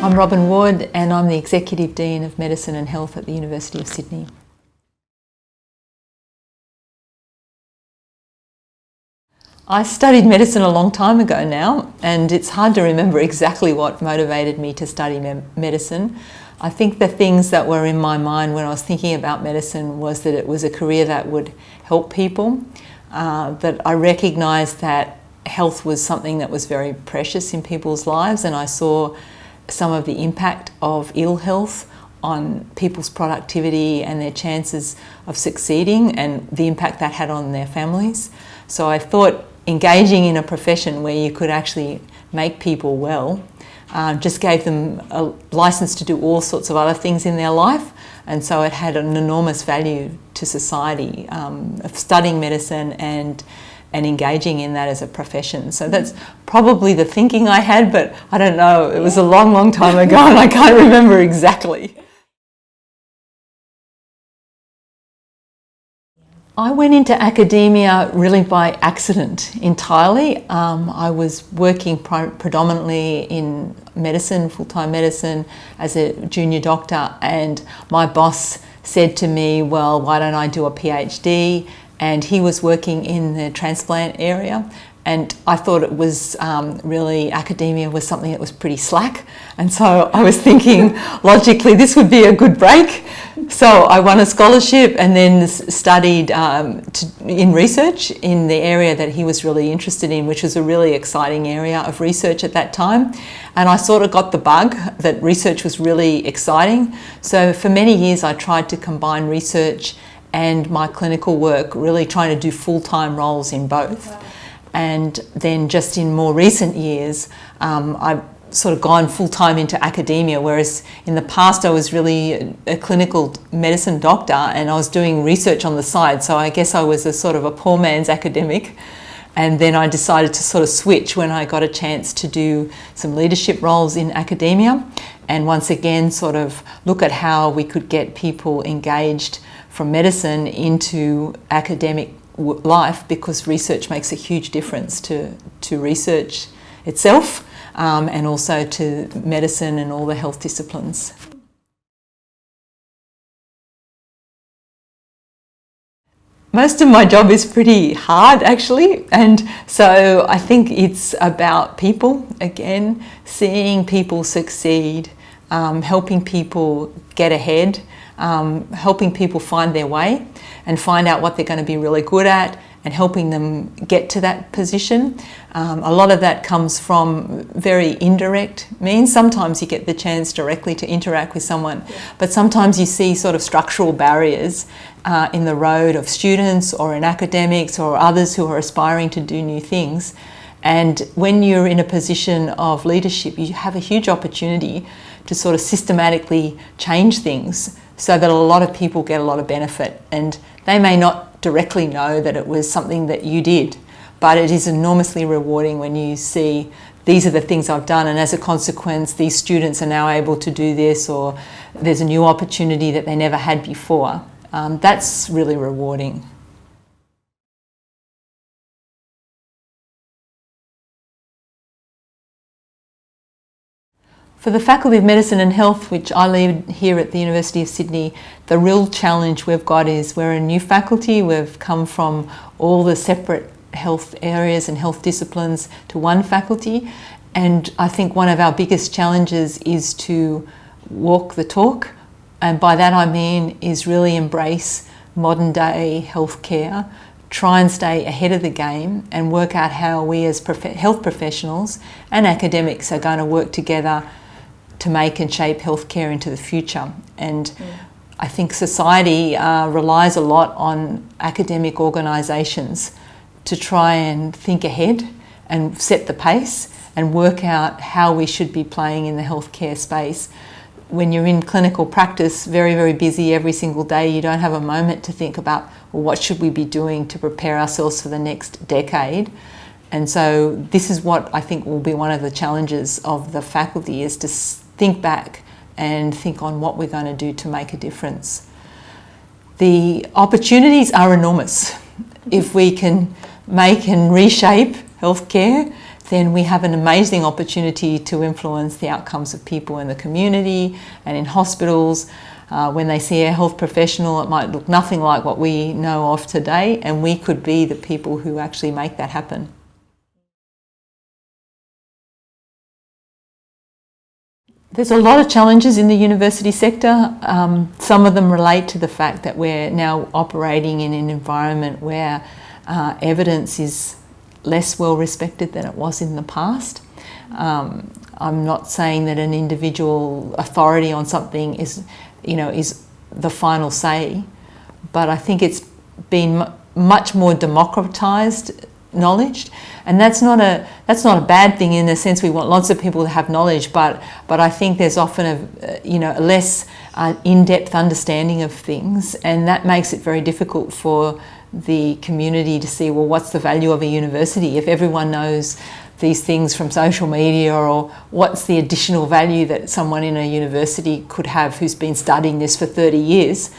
I'm Robyn Ward and I'm the Executive Dean of Medicine and Health at the University of Sydney. I studied medicine a long time ago now, and it's hard to remember exactly what motivated me to study medicine. I think the things that were in my mind when I was thinking about medicine was that it was a career that would help people, that I recognised that health was something that was very precious in people's lives, and I saw some of the impact of ill health on people's productivity and their chances of succeeding and the impact that had on their families. So I thought engaging in a profession where you could actually make people well just gave them a license to do all sorts of other things in their life, and so it had an enormous value to society of studying medicine and engaging in that as a profession. So that's probably the thinking I had, but I don't know, it was a long, long time ago and I can't remember exactly. I went into academia really by accident entirely. I was working predominantly in medicine, full-time medicine, as a junior doctor, and my boss said to me, well, why don't I do a PhD? And he was working in the transplant area, and I thought it was really, academia was something that was pretty slack, and so I was thinking logically this would be a good break. So I won a scholarship and then studied in research in the area that he was really interested in, which was a really exciting area of research at that time. And I sort of got the bug that research was really exciting. So for many years I tried to combine research and my clinical work, really trying to do full-time roles in both. Wow. And then just in more recent years, I've sort of gone full-time into academia, whereas in the past I was really a clinical medicine doctor and I was doing research on the side, so I guess I was a sort of a poor man's academic. And then I decided to sort of switch when I got a chance to do some leadership roles in academia, and once again sort of look at how we could get people engaged from medicine into academic life, because research makes a huge difference to research itself and also to medicine and all the health disciplines. Most of my job is pretty hard actually, and so I think it's about people, again, seeing people succeed, helping people get ahead, helping people find their way and find out what they're going to be really good at and helping them get to that position. A lot of that comes from very indirect means. Sometimes you get the chance directly to interact with someone, but sometimes you see sort of structural barriers in the road of students or in academics or others who are aspiring to do new things. And when you're in a position of leadership, you have a huge opportunity to sort of systematically change things so that a lot of people get a lot of benefit. And they may not directly know that it was something that you did, but it is enormously rewarding when you see these are the things I've done, and as a consequence these students are now able to do this, or there's a new opportunity that they never had before. That's really rewarding. For the Faculty of Medicine and Health, which I lead here at the University of Sydney, the real challenge we've got is we're a new faculty. We've come from all the separate health areas and health disciplines to one faculty, and I think one of our biggest challenges is to walk the talk, and by that I mean is really embrace modern day healthcare, try and stay ahead of the game and work out how we as health professionals and academics are going to work together to make and shape healthcare into the future. And I think society relies a lot on academic organisations to try and think ahead and set the pace and work out how we should be playing in the healthcare space. When you're in clinical practice, very, very busy every single day, you don't have a moment to think about, well, what should we be doing to prepare ourselves for the next decade? And so this is what I think will be one of the challenges of the faculty, is to think back and think on what we're going to do to make a difference. The opportunities are enormous. If we can make and reshape healthcare then we have an amazing opportunity to influence the outcomes of people in the community and in hospitals. When they see a health professional, it might look nothing like what we know of today, and we could be the people who actually make that happen. There's a lot of challenges in the university sector. Some of them relate to the fact that we're now operating in an environment where evidence is less well respected than it was in the past. I'm not saying that an individual authority on something is the final say, but I think it's been much more democratized knowledge, and that's not a bad thing. In a sense, we want lots of people to have knowledge, but I think there's often a less in-depth understanding of things, and that makes it very difficult for the community to see, well, what's the value of a university if everyone knows these things from social media, or what's the additional value that someone in a university could have who's been studying this for 30 years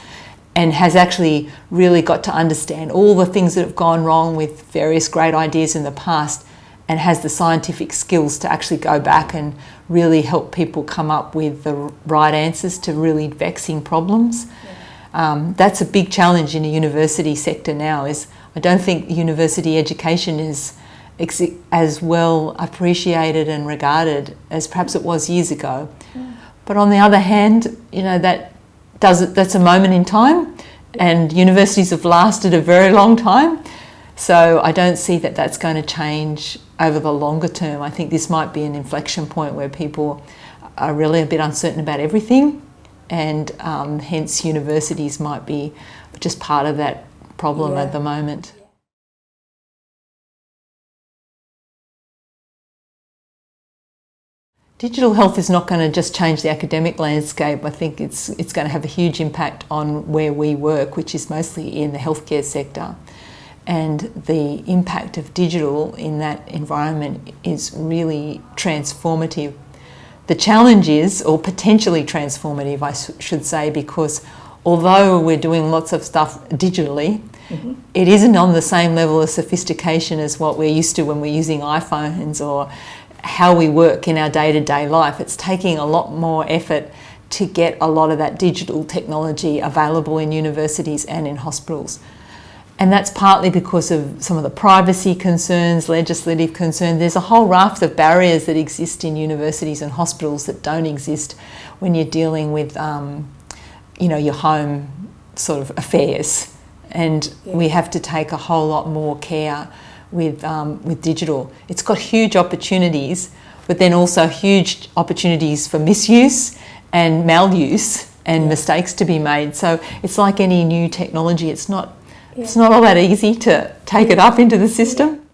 and has actually really got to understand all the things that have gone wrong with various great ideas in the past, and has the scientific skills to actually go back and really help people come up with the right answers to really vexing problems. Yeah. That's a big challenge in the university sector now. I don't think university education is as well appreciated and regarded as perhaps it was years ago. Yeah. But on the other hand, that's a moment in time, and universities have lasted a very long time. So I don't see that that's going to change over the longer term. I think this might be an inflection point where people are really a bit uncertain about everything, and hence universities might be just part of that problem at the moment. Digital health is not going to just change the academic landscape. I think it's going to have a huge impact on where we work, which is mostly in the healthcare sector. And the impact of digital in that environment is really transformative. The challenge is, or potentially transformative, I should say, because although we're doing lots of stuff digitally, it isn't on the same level of sophistication as what we're used to when we're using iPhones or how we work in our day-to-day life. It's taking a lot more effort to get a lot of that digital technology available in universities and in hospitals. And that's partly because of some of the privacy concerns, legislative concerns. There's a whole raft of barriers that exist in universities and hospitals that don't exist when you're dealing with your home sort of affairs. And we have to take a whole lot more care with digital. It's got huge opportunities, but then also huge opportunities for misuse and maluse and mistakes to be made. So it's like any new technology. It's not all that easy to take it up into the system.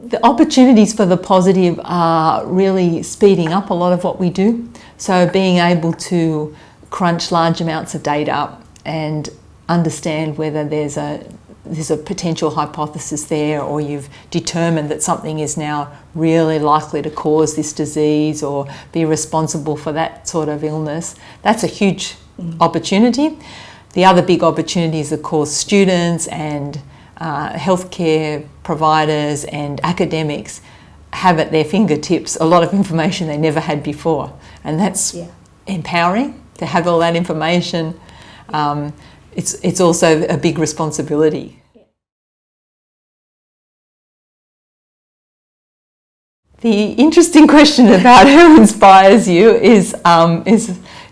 The opportunities for the positive are really speeding up a lot of what we do. So being able to crunch large amounts of data and understand whether there's a potential hypothesis there, or you've determined that something is now really likely to cause this disease or be responsible for that sort of illness, that's a huge opportunity. The other big opportunity is, of course, students and healthcare providers and academics have at their fingertips a lot of information they never had before, and that's empowering to have all that information. It's also a big responsibility. The interesting question about who inspires you is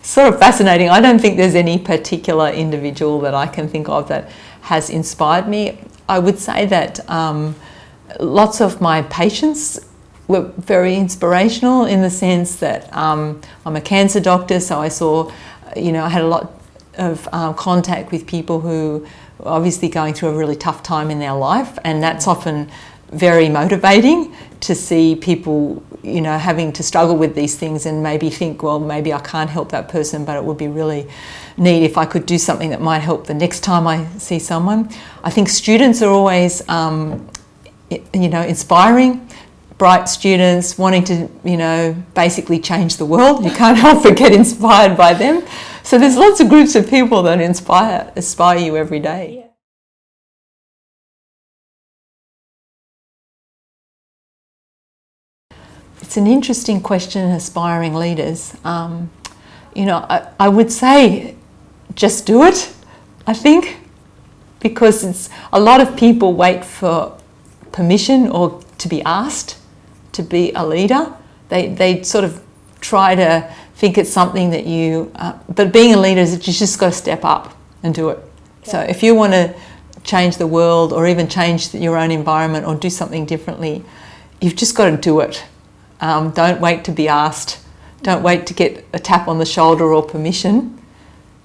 sort of fascinating. I don't think there's any particular individual that I can think of that has inspired me. I would say that lots of my patients were very inspirational, in the sense that I'm a cancer doctor, so I saw, I had a lot of contact with people who are obviously going through a really tough time in their life, and that's often very motivating to see people, having to struggle with these things and maybe think, well, maybe I can't help that person, but it would be really neat if I could do something that might help the next time I see someone. I think students are always, inspiring. Bright students wanting to, basically change the world. You can't help but get inspired by them. So there's lots of groups of people that inspire you every day. It's an interesting question, aspiring leaders. I would say just do it, I think, because it's a lot of people wait for permission or to be asked to be a leader. They sort of try to think it's something that but being a leader is that you just got to step up and do it. Okay. So if you want to change the world or even change your own environment or do something differently, you've just got to do it. Don't wait to be asked. Don't wait to get a tap on the shoulder or permission.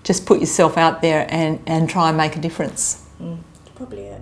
Just put yourself out there and try and make a difference. Probably it.